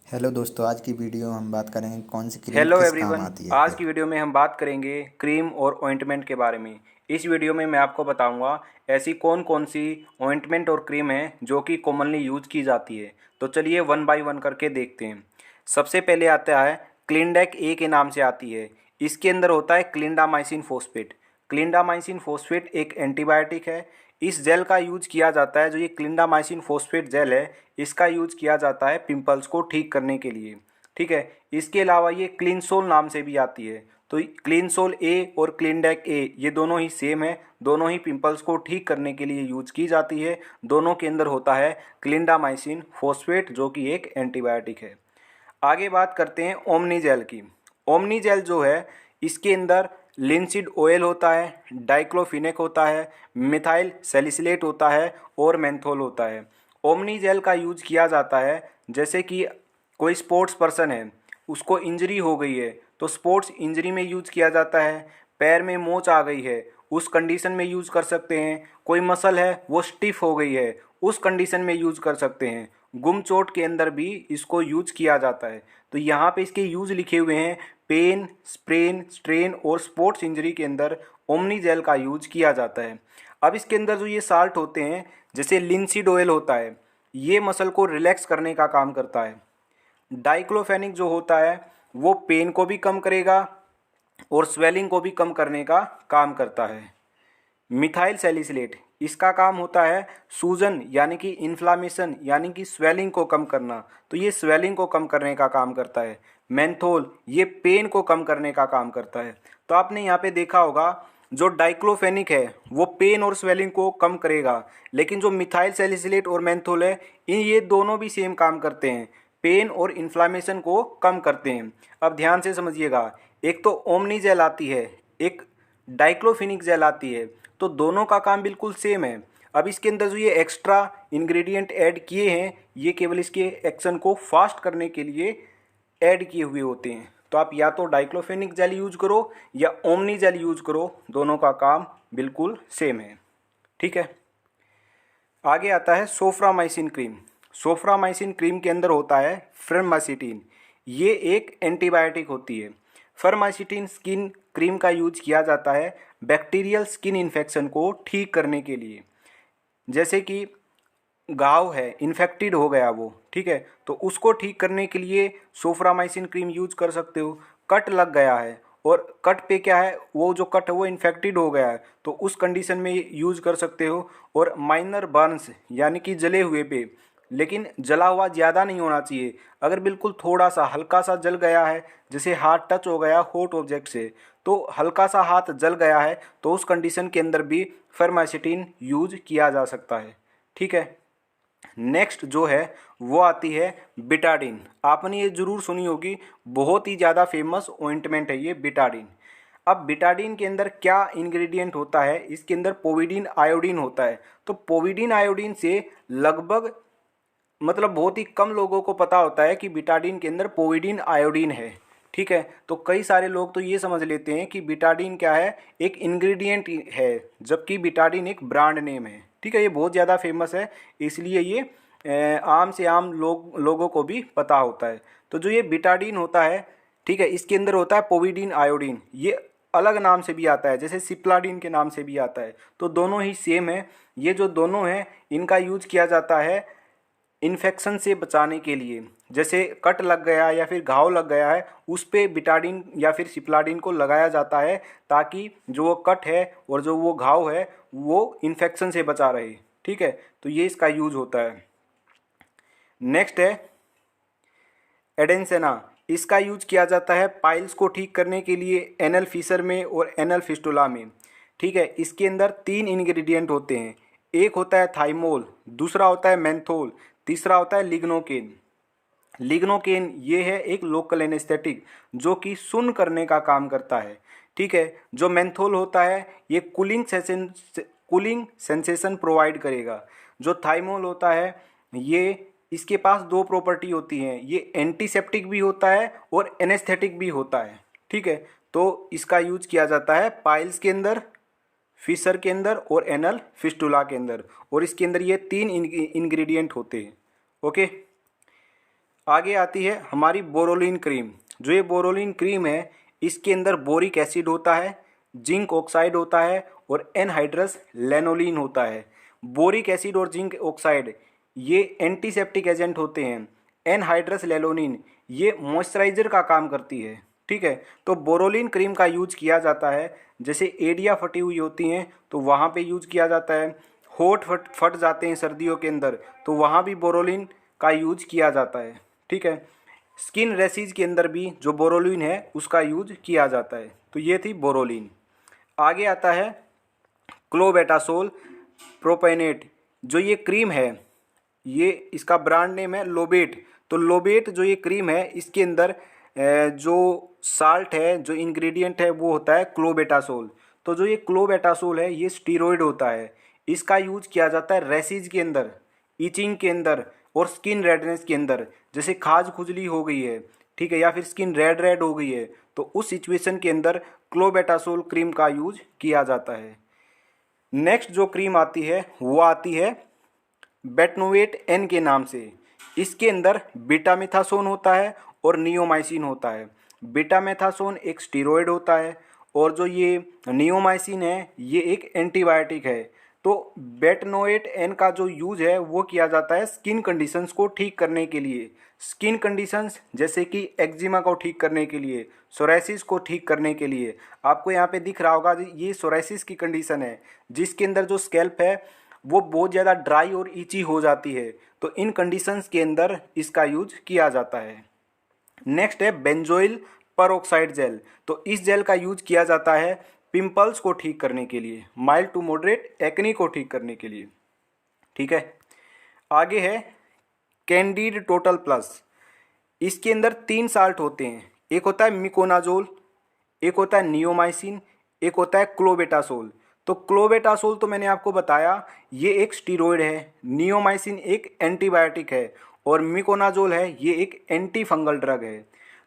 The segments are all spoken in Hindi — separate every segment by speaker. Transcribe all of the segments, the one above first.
Speaker 1: हेलो दोस्तों, आज की वीडियो हम बात करेंगे कौन सी क्रीम
Speaker 2: हेलो
Speaker 1: किस काम
Speaker 2: एवरीवन।
Speaker 1: आती है।
Speaker 2: आज की वीडियो में हम बात करेंगे क्रीम और ऑइंटमेंट के बारे में। इस वीडियो में मैं आपको बताऊंगा ऐसी कौन कौन सी ऑइंटमेंट और क्रीम है जो कि कॉमनली यूज की जाती है। तो चलिए वन बाय वन करके देखते हैं। सबसे पहले आता है क्लिंडेक ए के नाम से आती है। इसके अंदर होता है क्लिंडामाइसिन फोस्फेट। क्लिंडामाइसिन फोस्फेट एक एंटीबायोटिक है। इस जेल का यूज किया जाता है, जो ये क्लिंडामाइसिन फोस्फेट जेल है इसका यूज किया जाता है पिंपल्स को ठीक करने के लिए। ठीक है। इसके अलावा ये क्लीनसोल नाम से भी आती है। तो क्लीनसोल ए और क्लिनडेक ए ये दोनों ही सेम है, दोनों ही पिंपल्स को ठीक करने के लिए यूज की जाती है। दोनों के अंदर होता है क्लिंडामाइसिन फोस्फेट जो कि एक एंटीबायोटिक है। आगे बात करते हैं ओमनी जेल की। ओमनी जेल जो है इसके अंदर लिंसिड ऑयल होता है, डाइक्लोफिनेक होता है, मिथाइल सैलिसिलेट होता है और मेंथोल होता है। ओमनी जेल का यूज किया जाता है जैसे कि कोई स्पोर्ट्स पर्सन है, उसको इंजरी हो गई है तो स्पोर्ट्स इंजरी में यूज किया जाता है। पैर में मोच आ गई है उस कंडीशन में यूज कर सकते हैं। कोई मसल है वो स्टिफ हो गई है उस कंडीशन में यूज कर सकते हैं। गुम चोट के अंदर भी इसको यूज किया जाता है। तो यहाँ पे इसके यूज लिखे हुए हैं, पेन, स्प्रेन, स्ट्रेन और स्पोर्ट्स इंजरी के अंदर ओमनी जेल का यूज किया जाता है। अब इसके अंदर जो ये साल्ट होते हैं जैसे लिंसीड ऑयल होता है, ये मसल को रिलैक्स करने का काम करता है। डाइक्लोफेनिक जो होता है वो पेन को भी कम करेगा और स्वेलिंग को भी कम करने का काम करता है। मिथाइल सैलिसिलेट इसका काम होता है सूजन यानी कि इन्फ्लामेशन यानी कि स्वेलिंग को कम करना, तो ये स्वेलिंग को कम करने का काम करता है। मेंथोल ये पेन को कम करने का काम करता है। तो आपने यहाँ पे देखा होगा जो डाइक्लोफेनिक है वो पेन और स्वेलिंग को कम करेगा, लेकिन जो मिथाइल सैलिसिलेट और मेंथोल है इन ये दोनों भी सेम काम करते हैं, पेन और इन्फ्लामेशन को कम करते हैं। अब ध्यान से समझिएगा, एक तो ओमनी जेल आती है, एक डाइक्लोफिनिक जेल आती है, तो दोनों का काम बिल्कुल सेम है। अब इसके अंदर जो ये एक्स्ट्रा इंग्रेडिएंट ऐड किए हैं ये केवल इसके एक्शन को फास्ट करने के लिए ऐड किए हुए होते हैं। तो आप या तो डाइक्लोफेनिक जेल यूज करो या ओमनी जेल यूज करो, दोनों का काम बिल्कुल सेम है। ठीक है। आगे आता है सोफ्रामाइसिन क्रीम। सोफ्रामाइसिन क्रीम के अंदर होता है फर्मासिटीन। ये एक एंटीबायोटिक होती है। फर्मासिटीन स्किन क्रीम का यूज किया जाता है बैक्टीरियल स्किन इन्फेक्शन को ठीक करने के लिए। जैसे कि घाव है, इन्फेक्टेड हो गया वो, ठीक है, तो उसको ठीक करने के लिए सोफ्रामाइसिन क्रीम यूज कर सकते हो। कट लग गया है और कट पे क्या है, वो जो कट है वो इन्फेक्टेड हो गया है तो उस कंडीशन में यूज कर सकते हो। और माइनर बर्न्स यानी कि जले हुए पे, लेकिन जला हुआ ज़्यादा नहीं होना चाहिए, अगर बिल्कुल थोड़ा सा हल्का सा जल गया है, जैसे हाथ टच हो गया हॉट ऑब्जेक्ट से, तो हल्का सा हाथ जल गया है तो उस कंडीशन के अंदर भी फर्मासिटीन यूज किया जा सकता है। ठीक है। नेक्स्ट जो है वो आती है बिटाडिन। आपने ये जरूर सुनी होगी, बहुत ही ज़्यादा फेमस ऑइंटमेंट है ये बिटाडिन। अब बिटाडिन के अंदर क्या इंग्रेडिएंट होता है, इसके अंदर पोविडीन आयोडीन होता है। तो पोविडीन आयोडीन से लगभग मतलब बहुत ही कम लोगों को पता होता है कि बिटाडिन के अंदर पोविडीन आयोडीन है। ठीक है। तो कई सारे लोग तो ये समझ लेते हैं कि बिटाडिन क्या है, एक इंग्रेडिएंट है, जबकि बिटाडिन एक ब्रांड नेम है। ठीक है। ये बहुत ज़्यादा फेमस है इसलिए ये आम से आम लोगों को भी पता होता है। तो जो ये बिटाडिन होता है, ठीक है, इसके अंदर होता है पोविडीन आयोडीन। ये अलग नाम से भी आता है, जैसे सिप्लाडिन के नाम से भी आता है, तो दोनों ही सेम है। ये जो दोनों हैं इनका यूज किया जाता है इन्फेक्शन से बचाने के लिए। जैसे कट लग गया या फिर घाव लग गया है उस पे बिटाडिन या फिर सिप्लाडिन को लगाया जाता है ताकि जो वो कट है और जो वो घाव है वो इन्फेक्शन से बचा रहे। ठीक है। तो ये इसका यूज होता है। नेक्स्ट है एडेंसेना। इसका यूज किया जाता है पाइल्स को ठीक करने के लिए एनल फिशर में और एनल फिस्टुला में। ठीक है। इसके अंदर तीन इंग्रेडिएंट होते हैं, एक होता है थाइमोल, दूसरा होता है मेंथोल, तीसरा होता है लिग्नोकेन। लिग्नोकेन ये है एक लोकल एनेस्थेटिक जो कि सुन्न करने का काम करता है। ठीक है। जो मेंथोल होता है ये कूलिंग सेंसेशन प्रोवाइड करेगा। जो थाइमोल होता है ये इसके पास दो प्रॉपर्टी होती हैं, ये एंटीसेप्टिक भी होता है और एनेस्थेटिक भी होता है। ठीक है। तो इसका यूज किया जाता है पाइल्स के अंदर, फिशर के अंदर और एनल फिस्टुला के अंदर, और इसके अंदर ये तीन इंग्रेडिएंट होते हैं। ओके। आगे आती है हमारी बोरोलिन क्रीम। जो ये बोरोलिन क्रीम है इसके अंदर बोरिक एसिड होता है, जिंक ऑक्साइड होता है और एनहाइड्रस लेनोलिन होता है। बोरिक एसिड और जिंक ऑक्साइड ये एंटीसेप्टिक एजेंट होते हैं। एनहाइड्रस लेनोलिन ये मॉइस्चराइजर का काम करती है। ठीक है, तो बोरोलिन क्रीम का यूज किया जाता है जैसे एड़ियाँ फटी हुई होती हैं तो वहाँ पे यूज किया जाता है। होठ फट जाते हैं सर्दियों के अंदर तो वहाँ भी बोरोलिन का यूज किया जाता है। ठीक है, स्किन रेसिज के अंदर भी जो बोरोलिन है उसका यूज किया जाता है। तो ये थी बोरोलिन। आगे आता है क्लोबेटासोल प्रोपेनेट। जो ये क्रीम है ये इसका ब्रांड नेम है लोबेट। तो लोबेट जो ये क्रीम है इसके अंदर जो साल्ट है, जो इंग्रेडिएंट है वो होता है क्लोबेटासोल। तो जो ये क्लोबेटासोल है ये स्टीरॉयड होता है। इसका यूज किया जाता है रेसिज के अंदर, ईचिंग के अंदर और स्किन रेडनेस के अंदर। जैसे खाज खुजली हो गई है, ठीक है, या फिर स्किन रेड रेड हो गई है तो उस सिचुएशन के अंदर क्लोबेटासोल क्रीम का यूज किया जाता है। नेक्स्ट जो क्रीम आती है वो आती है बेटनोवेट एन के नाम से। इसके अंदर बीटामेथासोन होता है और नियोमाइसिन होता है। बीटामेथासोन एक स्टीरॉयड होता है और जो ये नियोमाइसिन है ये एक एंटीबायोटिक है। तो बेटनोवेट एन का जो यूज है वो किया जाता है स्किन कंडीशंस को ठीक करने के लिए। स्किन कंडीशंस जैसे कि एक्जिमा को ठीक करने के लिए, सोराइसिस को ठीक करने के लिए। आपको यहाँ पे दिख रहा होगा ये सोराइसिस की कंडीशन है जिसके अंदर जो स्कैल्प है वो बहुत ज़्यादा ड्राई और ईची हो जाती है। तो इन कंडीशंस के अंदर इसका यूज किया जाता है। नेक्स्ट है बेंजोइल परऑक्साइड जेल। तो इस जेल का यूज किया जाता है पिंपल्स को ठीक करने के लिए, माइल्ड टू मॉडरेट एक्ने को ठीक करने के लिए। ठीक है, आगे है कैंडिड टोटल प्लस। इसके अंदर 3 साल्ट होते हैं, एक होता है मिकोनाजोल, एक होता है नियोमाइसिन, एक होता है क्लोबेटासोल। तो क्लोबेटासोल तो मैंने आपको बताया ये एक स्टीरॉयड है, नियोमाइसिन एक एंटीबायोटिक है और मिकोनाजोल है ये एक एंटी फंगल ड्रग है।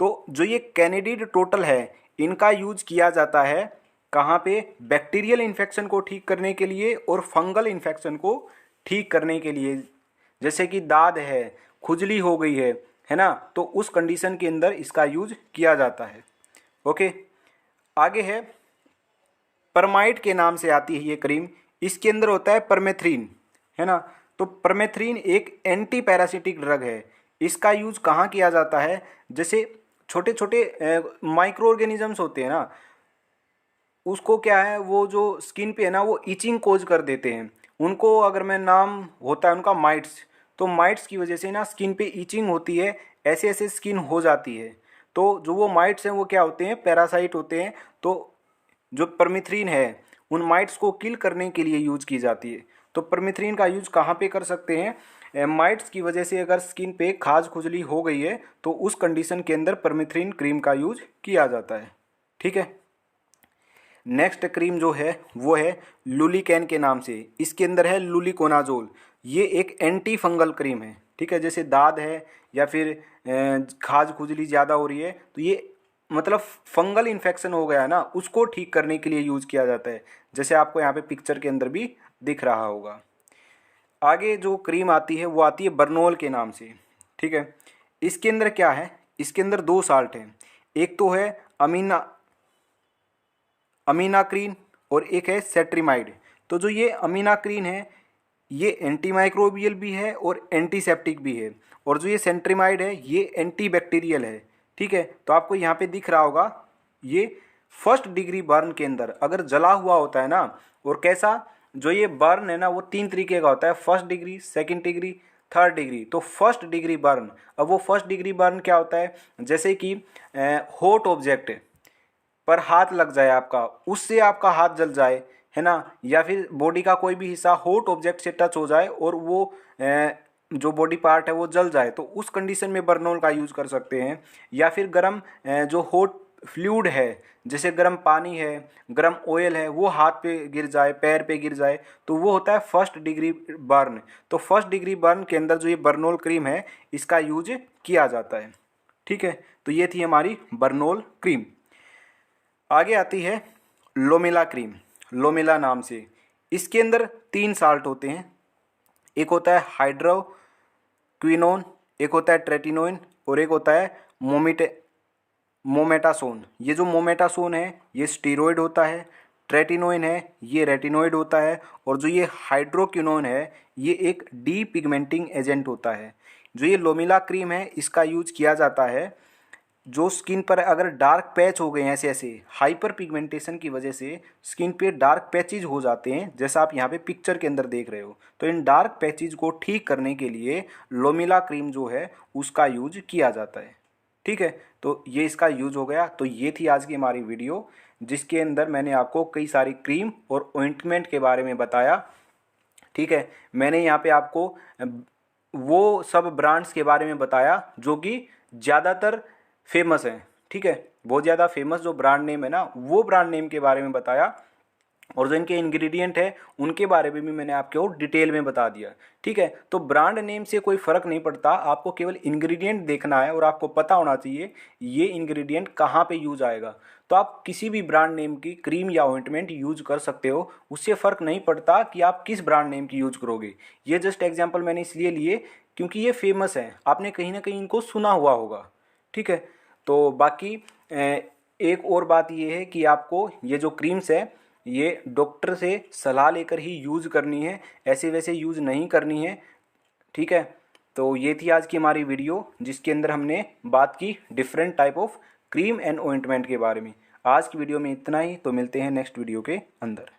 Speaker 2: तो जो ये कैंडिड टोटल है इनका यूज किया जाता है कहाँ पे? बैक्टीरियल इन्फेक्शन को ठीक करने के लिए और फंगल इन्फेक्शन को ठीक करने के लिए। जैसे कि दाद है, खुजली हो गई है ना, तो उस कंडीशन के अंदर इसका यूज किया जाता है। ओके, आगे है परमाइड के नाम से आती है ये क्रीम। इसके अंदर होता है परमेथ्रिन, है ना। तो परमेथ्रिन एक एंटी पैरासिटिक ड्रग है। इसका यूज कहाँ किया जाता है? जैसे छोटे छोटे माइक्रो ऑर्गेनिजम्स होते हैं ना, उसको क्या है वो जो स्किन पे है ना वो इचिंग कोज कर देते हैं। उनको अगर मैं नाम होता है उनका माइट्स, तो माइट्स की वजह से ना स्किन पे इचिंग होती है, ऐसे ऐसे स्किन हो जाती है। तो जो वो माइट्स हैं वो क्या होते हैं? पैरासाइट होते हैं। तो जो परमिथ्रिन है उन माइट्स को किल करने के लिए यूज की जाती है। तो परमिथ्रिन का यूज कहाँ पे कर सकते हैं? माइट्स की वजह से अगर स्किन पे खाज खुजली हो गई है तो उस कंडीशन के अंदर परमिथ्रिन क्रीम का यूज किया जाता है। ठीक है, नेक्स्ट क्रीम जो है वो है लुलिकैन के नाम से। इसके अंदर है लुलिकोनाजोल। ये एक एंटी फंगल क्रीम है। ठीक है, जैसे दाद है या फिर खाज खुजली ज़्यादा हो रही है तो ये मतलब फंगल इन्फेक्शन हो गया है ना, उसको ठीक करने के लिए यूज़ किया जाता है, जैसे आपको यहाँ पे पिक्चर के अंदर भी दिख रहा होगा। आगे जो क्रीम आती है वो आती है बर्नोल के नाम से। ठीक है, इसके अंदर क्या है? इसके अंदर 2 साल्ट हैं, एक तो है अमीनाक्रीन और एक है सेट्रिमाइड। तो जो ये अमीनाक्रीन है ये एंटीमाइक्रोबियल भी है और एंटीसेप्टिक भी है, और जो ये सेंट्रिमाइड है ये एंटीबैक्टीरियल है। ठीक है, तो आपको यहाँ पे दिख रहा होगा ये फर्स्ट डिग्री बर्न के अंदर अगर जला हुआ होता है ना, और कैसा जो ये बर्न है ना वो 3 तरीके का होता है, first degree, second degree, third degree. तो फर्स्ट डिग्री बर्न, अब वो फर्स्ट डिग्री बर्न क्या होता है? जैसे कि हॉट ऑब्जेक्ट पर हाथ लग जाए आपका, उससे आपका हाथ जल जाए, है ना, या फिर बॉडी का कोई भी हिस्सा हॉट ऑब्जेक्ट से टच हो जाए और वो जो बॉडी पार्ट है वो जल जाए, तो उस कंडीशन में बर्नोल का यूज़ कर सकते हैं। या फिर गर्म जो हॉट फ्लूइड है, जैसे गर्म पानी है, गर्म ऑयल है, वो हाथ पे गिर जाए, पैर पे गिर जाए, तो वो होता है फर्स्ट डिग्री बर्न। तो फर्स्ट डिग्री बर्न के अंदर जो ये बर्नोल क्रीम है इसका यूज किया जाता है। ठीक है, तो ये थी हमारी बर्नोल क्रीम। आगे आती है लोमेला क्रीम, लोमेला नाम से। इसके अंदर 3 साल्ट होते हैं, एक होता है हाइड्रोक्विनोन, एक होता है ट्रेटिनोइन और एक होता है मोमेटासोन। ये जो मोमेटासोन है ये स्टीरॉयड होता है, ट्रेटिनोइन है ये रेटिनोइड होता है, और जो ये हाइड्रोक्विनोन है ये एक डी पिगमेंटिंग एजेंट होता है। जो ये लोमिला क्रीम है इसका यूज किया जाता है जो स्किन पर अगर डार्क पैच हो गए हैं, ऐसे ऐसे हाइपर पिगमेंटेशन की वजह से स्किन पे डार्क पैचेज हो जाते हैं, जैसा आप यहाँ पे पिक्चर के अंदर देख रहे हो, तो इन डार्क पैचेज को ठीक करने के लिए लोमिला क्रीम जो है उसका यूज किया जाता है। ठीक है, तो ये इसका यूज हो गया। तो ये थी आज की हमारी वीडियो जिसके अंदर मैंने आपको कई सारी क्रीम और ऑइंटमेंट के बारे में बताया। ठीक है, मैंने यहाँ पे आपको वो सब ब्रांड्स के बारे में बताया जो कि ज़्यादातर फेमस हैं। ठीक है, बहुत ज़्यादा फेमस जो ब्रांड नेम है ना, वो ब्रांड नेम के बारे में बताया, और जो इनके इंग्रेडिएंट है उनके बारे में भी मैंने आपको डिटेल में बता दिया। ठीक है, तो ब्रांड नेम से कोई फ़र्क नहीं पड़ता, आपको केवल इंग्रेडिएंट देखना है और आपको पता होना चाहिए ये इंग्रेडिएंट कहाँ पे यूज आएगा। तो आप किसी भी ब्रांड नेम की क्रीम या ऑइंटमेंट यूज कर सकते हो, उससे फ़र्क नहीं पड़ता कि आप किस ब्रांड नेम की यूज करोगे। ये जस्ट एग्जाम्पल मैंने इसलिए लिए क्योंकि ये फेमस है, आपने कहीं ना कहीं इनको सुना हुआ होगा। ठीक है, तो बाकी एक और बात ये है कि आपको ये जो क्रीम्स है ये डॉक्टर से सलाह लेकर ही यूज़ करनी है, ऐसे वैसे यूज़ नहीं करनी है। ठीक है, तो ये थी आज की हमारी वीडियो जिसके अंदर हमने बात की different type of cream and ointment के बारे में। आज की वीडियो में इतना ही, तो मिलते हैं नेक्स्ट वीडियो के अंदर।